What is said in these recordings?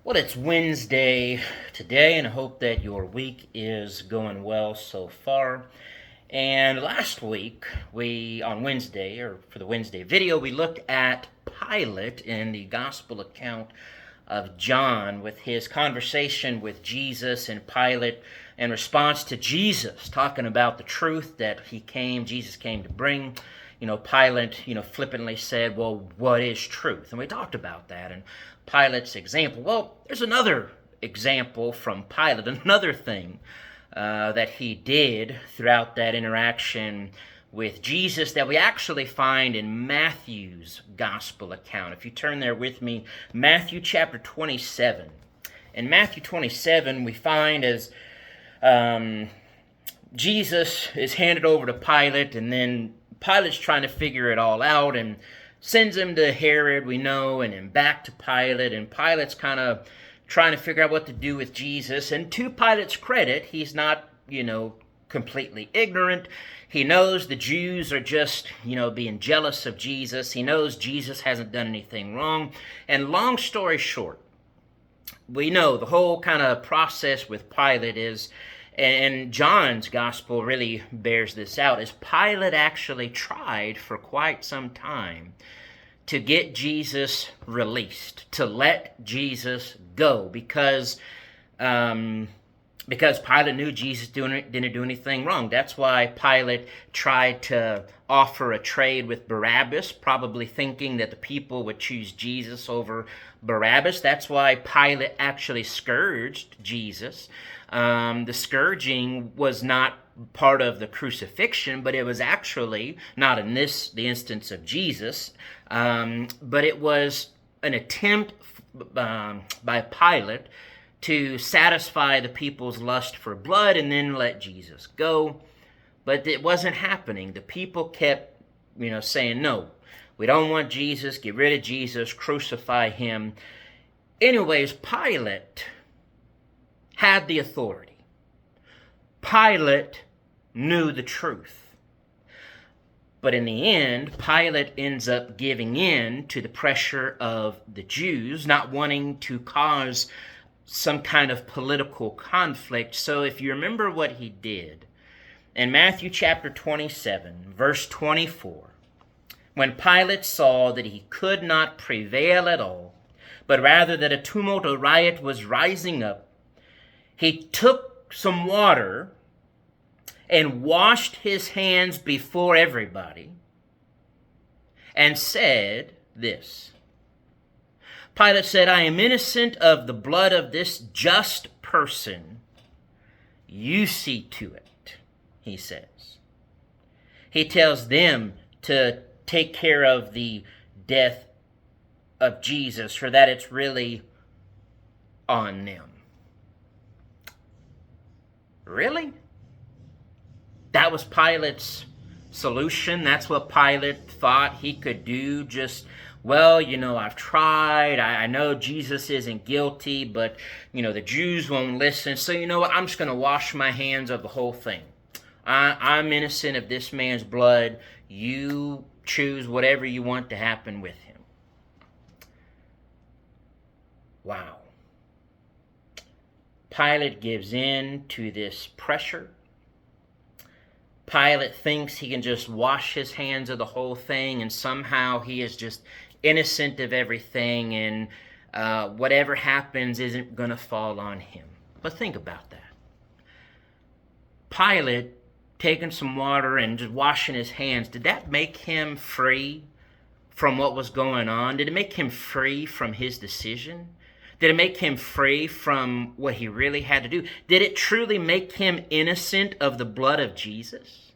Well, it's Wednesday today, and I hope that your week is going well so far. And last week, on Wednesday, or for the Wednesday video, we looked at Pilate in the gospel account of John with his conversation with Jesus and Pilate in response to Jesus talking about the truth that Jesus came to bring. Pilate, flippantly said, well, what is truth? And we talked about that. And Pilate's example, well, there's another example from Pilate, another thing that he did throughout that interaction with Jesus that we actually find in Matthew's gospel account. If you turn there with me, Matthew chapter 27. In Matthew 27, we find as Jesus is handed over to Pilate, and then Pilate's trying to figure it all out and sends him to Herod, we know, and then back to Pilate. And Pilate's kind of trying to figure out what to do with Jesus. And to Pilate's credit, he's not, completely ignorant. He knows the Jews are just, being jealous of Jesus. He knows Jesus hasn't done anything wrong. And long story short, we know the whole kind of process with Pilate is, and John's gospel really bears this out, is Pilate actually tried for quite some time to get Jesus released, to let Jesus go, because Pilate knew Jesus didn't do anything wrong. That's why Pilate tried to offer a trade with Barabbas, probably thinking that the people would choose Jesus over Barabbas. That's why Pilate actually scourged Jesus. The scourging was not part of the crucifixion, but it was actually not in the instance of Jesus, but it was an attempt by Pilate to satisfy the people's lust for blood and then let Jesus go. But it wasn't happening. The people kept, saying, no, we don't want Jesus, get rid of Jesus, crucify him. Anyways, Pilate had the authority. Pilate knew the truth. But in the end, Pilate ends up giving in to the pressure of the Jews, not wanting to cause some kind of political conflict. So if you remember what he did, in Matthew chapter 27, verse 24, when Pilate saw that he could not prevail at all, but rather that a tumult or riot was rising up, he took some water and washed his hands before everybody and said this. Pilate said, I am innocent of the blood of this just person. You see to it, he says. He tells them to take care of the death of Jesus, for that it's really on them. Really? That was Pilate's solution? That's what Pilate thought he could do? Just, well, I've tried. I know Jesus isn't guilty, but, the Jews won't listen. So you know what? I'm just going to wash my hands of the whole thing. I'm innocent of this man's blood. You choose whatever you want to happen with him. Wow. Pilate gives in to this pressure. Pilate thinks he can just wash his hands of the whole thing, and somehow he is just innocent of everything, and whatever happens isn't going to fall on him. But think about that. Pilate taking some water and just washing his hands, did that make him free from what was going on? Did it make him free from his decision? Did it make him free from what he really had to do? Did it truly make him innocent of the blood of Jesus?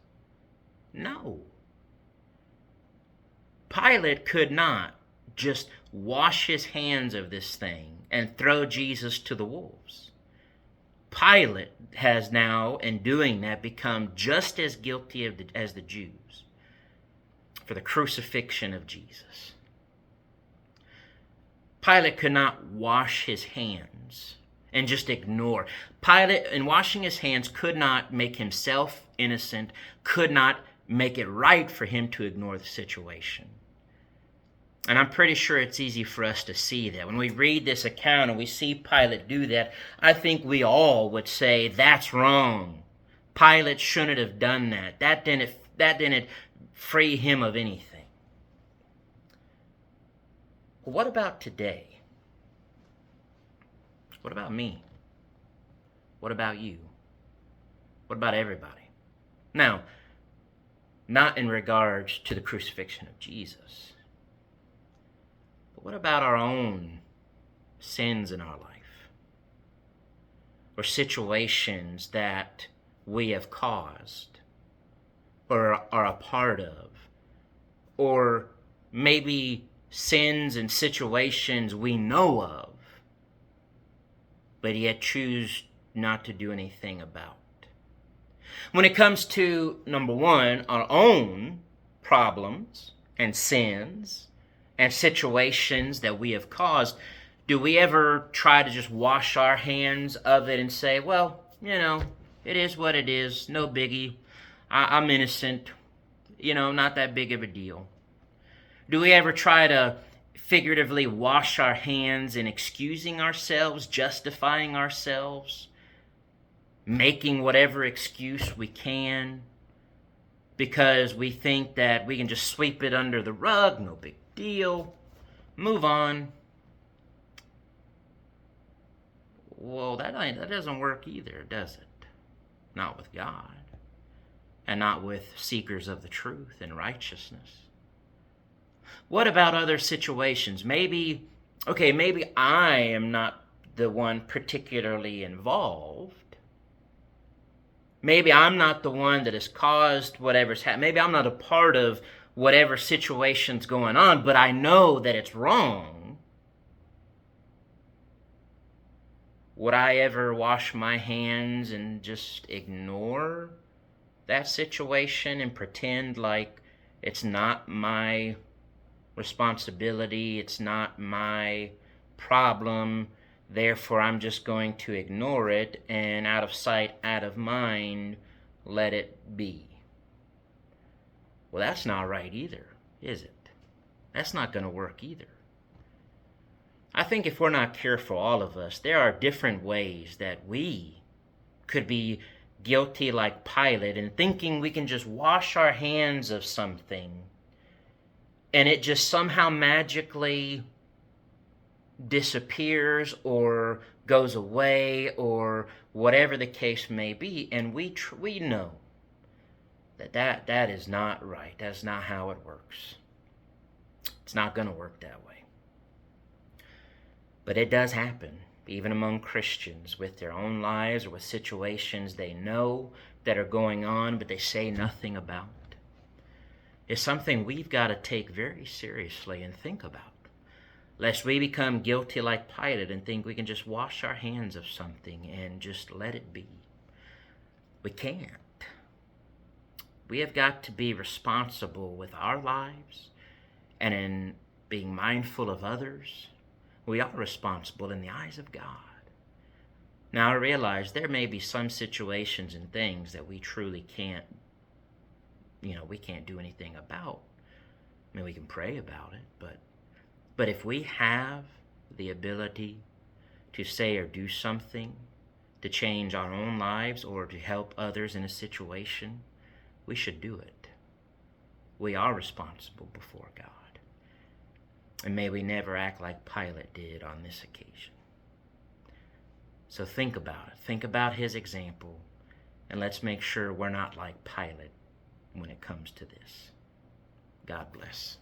No. Pilate could not just wash his hands of this thing and throw Jesus to the wolves. Pilate has now, in doing that, become just as guilty as the Jews for the crucifixion of Jesus. Pilate could not wash his hands and just ignore. Pilate, in washing his hands, could not make himself innocent, could not make it right for him to ignore the situation. And I'm pretty sure it's easy for us to see that. When we read this account and we see Pilate do that, I think we all would say, that's wrong. Pilate shouldn't have done that. That didn't free him of anything. Well, what about today? What about me? What about you? What about everybody? Now, not in regards to the crucifixion of Jesus, but what about our own sins in our life? Or situations that we have caused or are a part of? Or maybe sins and situations we know of, but yet choose not to do anything about. When it comes to, number one, our own problems and sins and situations that we have caused, do we ever try to just wash our hands of it and say, well, it is what it is, no biggie, I'm innocent, not that big of a deal? Do we ever try to figuratively wash our hands in excusing ourselves, justifying ourselves, making whatever excuse we can because we think that we can just sweep it under the rug, no big deal, move on? Well, that doesn't work either, does it? Not with God, and not with seekers of the truth and righteousness. What about other situations? Maybe I am not the one particularly involved. Maybe I'm not the one that has caused whatever's happened. Maybe I'm not a part of whatever situation's going on, but I know that it's wrong. Would I ever wash my hands and just ignore that situation and pretend like it's not my responsibility, it's not my problem, therefore I'm just going to ignore it and out of sight, out of mind, let it be? Well, that's not right either, is it? That's not going to work either. I think if we're not careful, all of us, there are different ways that we could be guilty like Pilate and thinking we can just wash our hands of something and it just somehow magically disappears or goes away or whatever the case may be, and we know that is not right. That's not how it works. It's not going to work that way. But it does happen, even among Christians, with their own lives or with situations they know that are going on, but they say nothing about. It's something we've got to take very seriously and think about, lest we become guilty like Pilate and think we can just wash our hands of something and just let it be. We can't. We have got to be responsible with our lives, and in being mindful of others, we are responsible in the eyes of God. Now, I realize there may be some situations and things that we truly can't, we can't do anything about. I mean, we can pray about it, but if we have the ability to say or do something to change our own lives or to help others in a situation, we should do it. We are responsible before God. And may we never act like Pilate did on this occasion. So think about it. Think about his example, and let's make sure we're not like Pilate when it comes to this. God bless.